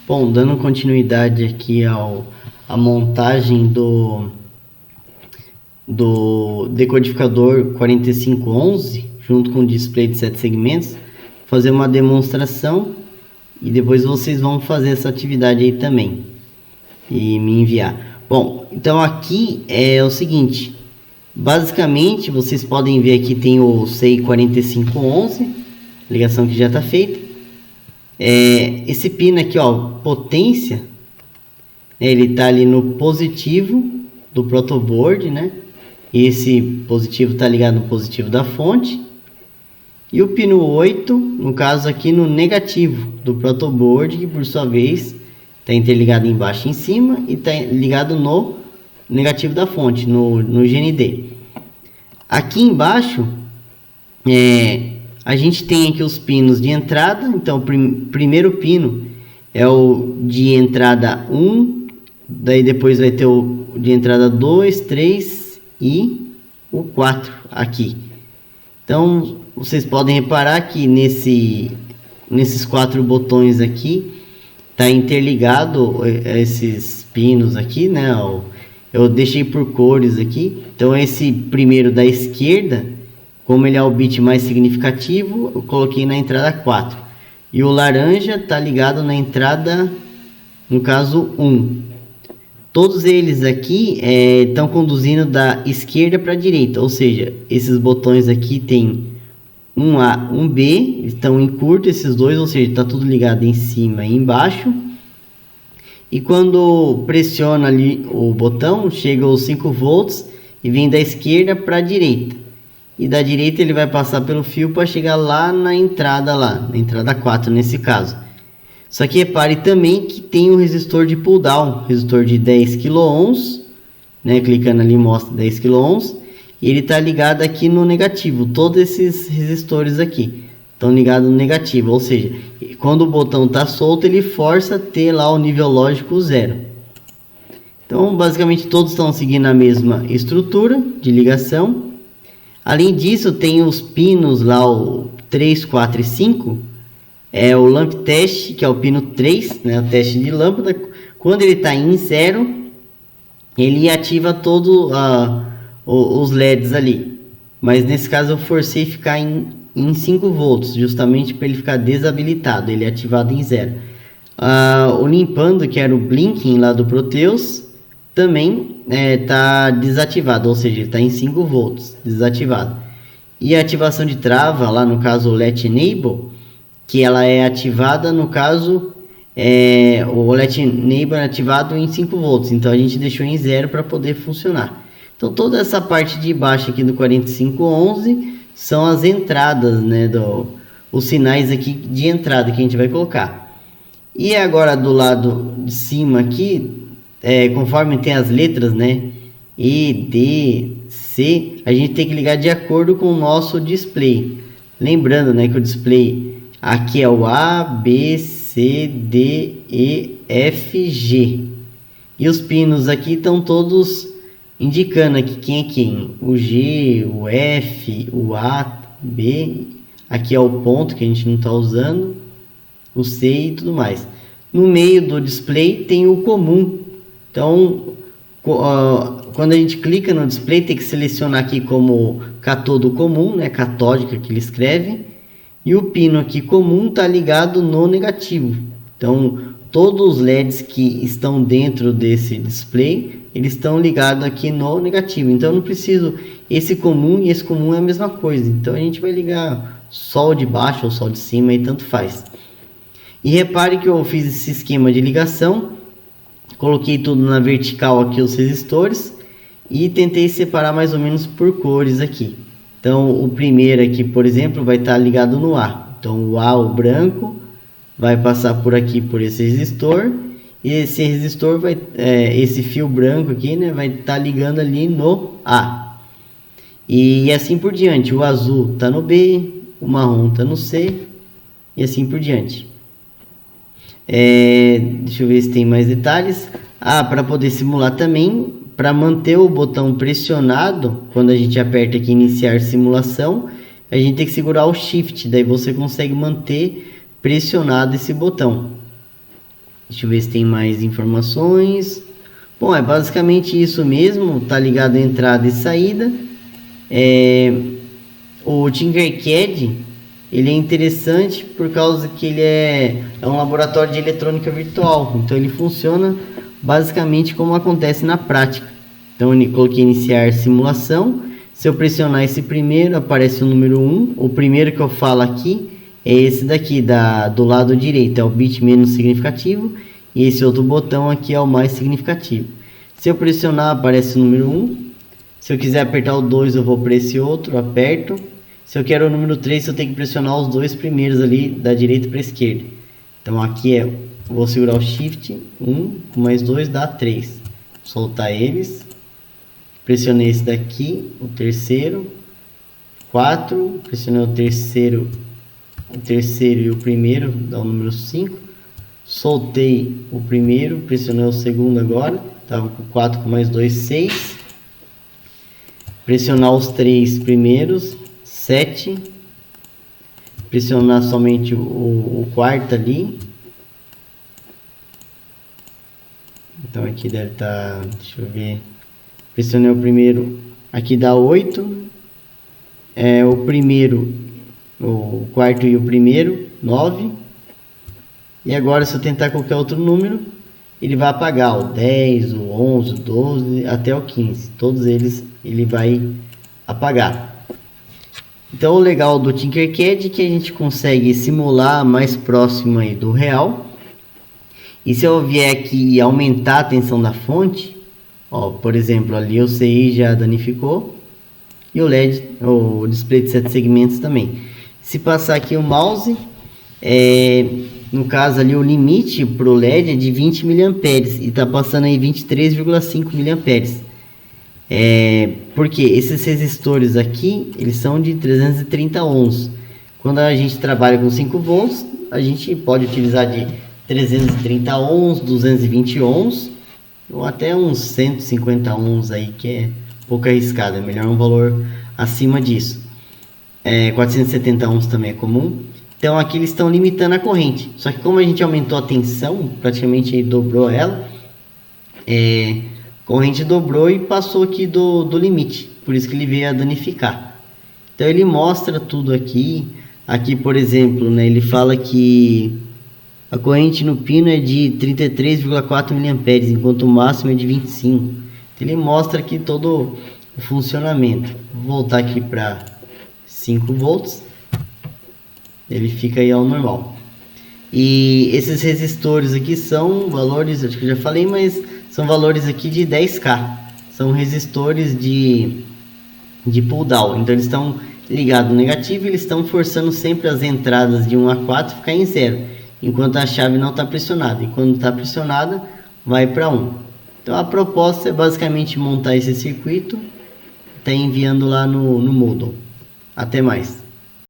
Bom, dando continuidade aqui à montagem do decodificador 4511, junto com o display de 7 segmentos, fazer uma demonstração e depois vocês vão fazer essa atividade aí também e me enviar. Bom, então aqui é o seguinte, basicamente vocês podem ver aqui tem o CI 4511, ligação que já está feita. Esse pino aqui, ó, potência, ele está ali no positivo do protoboard, né? Esse positivo está ligado no positivo da fonte. E o pino 8, no caso aqui no negativo do protoboard, que por sua vez está interligado embaixo e em cima e está ligado no negativo da fonte, no GND. Aqui embaixo, a gente tem aqui os pinos de entrada. Então, o primeiro pino é o de entrada 1, daí depois vai ter o de entrada 2, 3 e o 4 aqui. Então, vocês podem reparar que nesses 4 botões aqui está interligado esses pinos aqui, né? Eu deixei por cores aqui. Então, esse primeiro da esquerda, como ele é o bit mais significativo, eu coloquei na entrada 4. E o laranja está ligado na entrada, no caso 1. Todos eles aqui estão conduzindo da esquerda para a direita, ou seja, esses botões aqui tem 1A, 1B, estão em curto esses dois, ou seja, está tudo ligado em cima e embaixo. E quando pressiona ali o botão, chega aos 5 volts e vem da esquerda para a direita. E da direita ele vai passar pelo fio para chegar lá na entrada 4 nesse caso. Só que repare também que tem um resistor de pull down, resistor de 10 kΩ, né? Clicando ali mostra 10 kΩ. E ele está ligado aqui no negativo. Todos esses resistores aqui estão ligados no negativo, ou seja, quando o botão está solto ele força a ter lá o nível lógico 0. Então basicamente todos estão seguindo a mesma estrutura de ligação. Além disso, tem os pinos lá, o 3, 4 e 5. É o lamp test, que é o pino 3, né? O teste de lâmpada. Quando ele está em 0, ele ativa todos os LEDs ali. Mas nesse caso eu forcei ficar em 5 volts, justamente para ele ficar desabilitado. Ele é ativado em 0. O limpando, que era o blinking lá do Proteus, também está desativado, ou seja, ele está em 5 volts, desativado. E a ativação de trava, lá no caso o Let Enable, que ela é ativada, no caso, o Let Enable é ativado em 5 volts, então a gente deixou em 0 para poder funcionar. Então toda essa parte de baixo aqui do 4511 são as entradas, né, os sinais aqui de entrada que a gente vai colocar. E agora do lado de cima aqui, conforme tem as letras, né, E, D, C, a gente tem que ligar de acordo com o nosso display. Lembrando, né, que o display aqui é o A, B, C, D, E, F, G. E os pinos aqui estão todos indicando aqui quem é quem. O G, o F, o A, B. Aqui é o ponto que a gente não está usando. O C e tudo mais. No meio do display tem o comum. Então, quando a gente clica no display, tem que selecionar aqui como catodo comum, né, catódica que ele escreve, e o pino aqui comum está ligado no negativo. Então, todos os LEDs que estão dentro desse display, eles estão ligados aqui no negativo. Então, eu não preciso, esse comum e esse comum é a mesma coisa. Então, a gente vai ligar só o de baixo ou só o de cima e tanto faz. E repare que eu fiz esse esquema de ligação. Coloquei tudo na vertical aqui os resistores e tentei separar mais ou menos por cores aqui. Então o primeiro aqui, por exemplo, vai estar ligado no A. Então o A, o branco, vai passar por aqui por esse resistor. E esse resistor vai, esse fio branco aqui, né, vai estar ligando ali no A. E assim por diante. O azul está no B, o marrom está no C e assim por diante. Deixa eu ver se tem mais detalhes. Para poder simular também, para manter o botão pressionado, quando a gente aperta aqui iniciar simulação, a gente tem que segurar o shift, daí você consegue manter pressionado esse botão. Deixa eu ver se tem mais informações. Bom, é basicamente isso mesmo, tá ligado a entrada e saída. O Tinkercad, ele é interessante por causa que ele é um laboratório de eletrônica virtual, então ele funciona basicamente como acontece na prática. Então eu coloquei iniciar simulação, se eu pressionar esse primeiro, aparece o número 1, o primeiro que eu falo aqui é esse daqui, do lado direito, é o bit menos significativo, e esse outro botão aqui é o mais significativo. Se eu pressionar, aparece o número 1, se eu quiser apertar o 2, eu vou para esse outro, aperto. Se eu quero o número 3, eu tenho que pressionar os dois primeiros ali, da direita para a esquerda. Então aqui vou segurar o Shift, 1, mais 2 dá 3. Soltar eles. Pressionei esse daqui, o terceiro, 4. Pressionei o terceiro e o primeiro, dá o número 5. Soltei o primeiro, pressionei o segundo agora, estava com 4 com mais 2, 6. Pressionar os 3 primeiros, 7. Pressionar somente o quarto ali. Então aqui deve estar, deixa eu ver. Pressionei o primeiro, aqui dá 8. O primeiro, o quarto e o primeiro, 9. E agora se eu tentar qualquer outro número, ele vai apagar o 10, o 11, o 12 até o 15. Todos eles ele vai apagar. Então o legal do Tinkercad é que a gente consegue simular mais próximo aí do real. E se eu vier aqui e aumentar a tensão da fonte, ó, por exemplo, ali o CI já danificou e o LED, o display de 7 segmentos também. Se passar aqui o mouse, no caso ali o limite para o LED é de 20 mA e está passando aí 23,5 mA. Porque esses resistores aqui, eles são de 330 ohms. Quando a gente trabalha com 5 volts, a gente pode utilizar de 330 ohms, 220 ohms, ou até uns 150 ohms aí, que é pouco arriscado, é melhor um valor acima disso. 470 ohms também é comum. Então aqui eles estão limitando a corrente. Só que como a gente aumentou a tensão, praticamente dobrou ela, a corrente dobrou e passou aqui do limite, por isso que ele veio a danificar. Então ele mostra tudo aqui. Aqui, por exemplo, né, ele fala que a corrente no pino é de 33,4 mA, enquanto o máximo é de 25. Então ele mostra aqui todo o funcionamento. Vou voltar aqui para 5 volts. Ele fica aí ao normal. E esses resistores aqui são valores, acho que eu já falei, mas são valores aqui de 10K. São resistores de pull down. Então eles estão ligados no negativo e eles estão forçando sempre as entradas de 1 a 4 ficar em 0, enquanto a chave não está pressionada. E quando está pressionada, vai para 1. Então a proposta é basicamente montar esse circuito e tá enviando lá no Moodle. Até mais.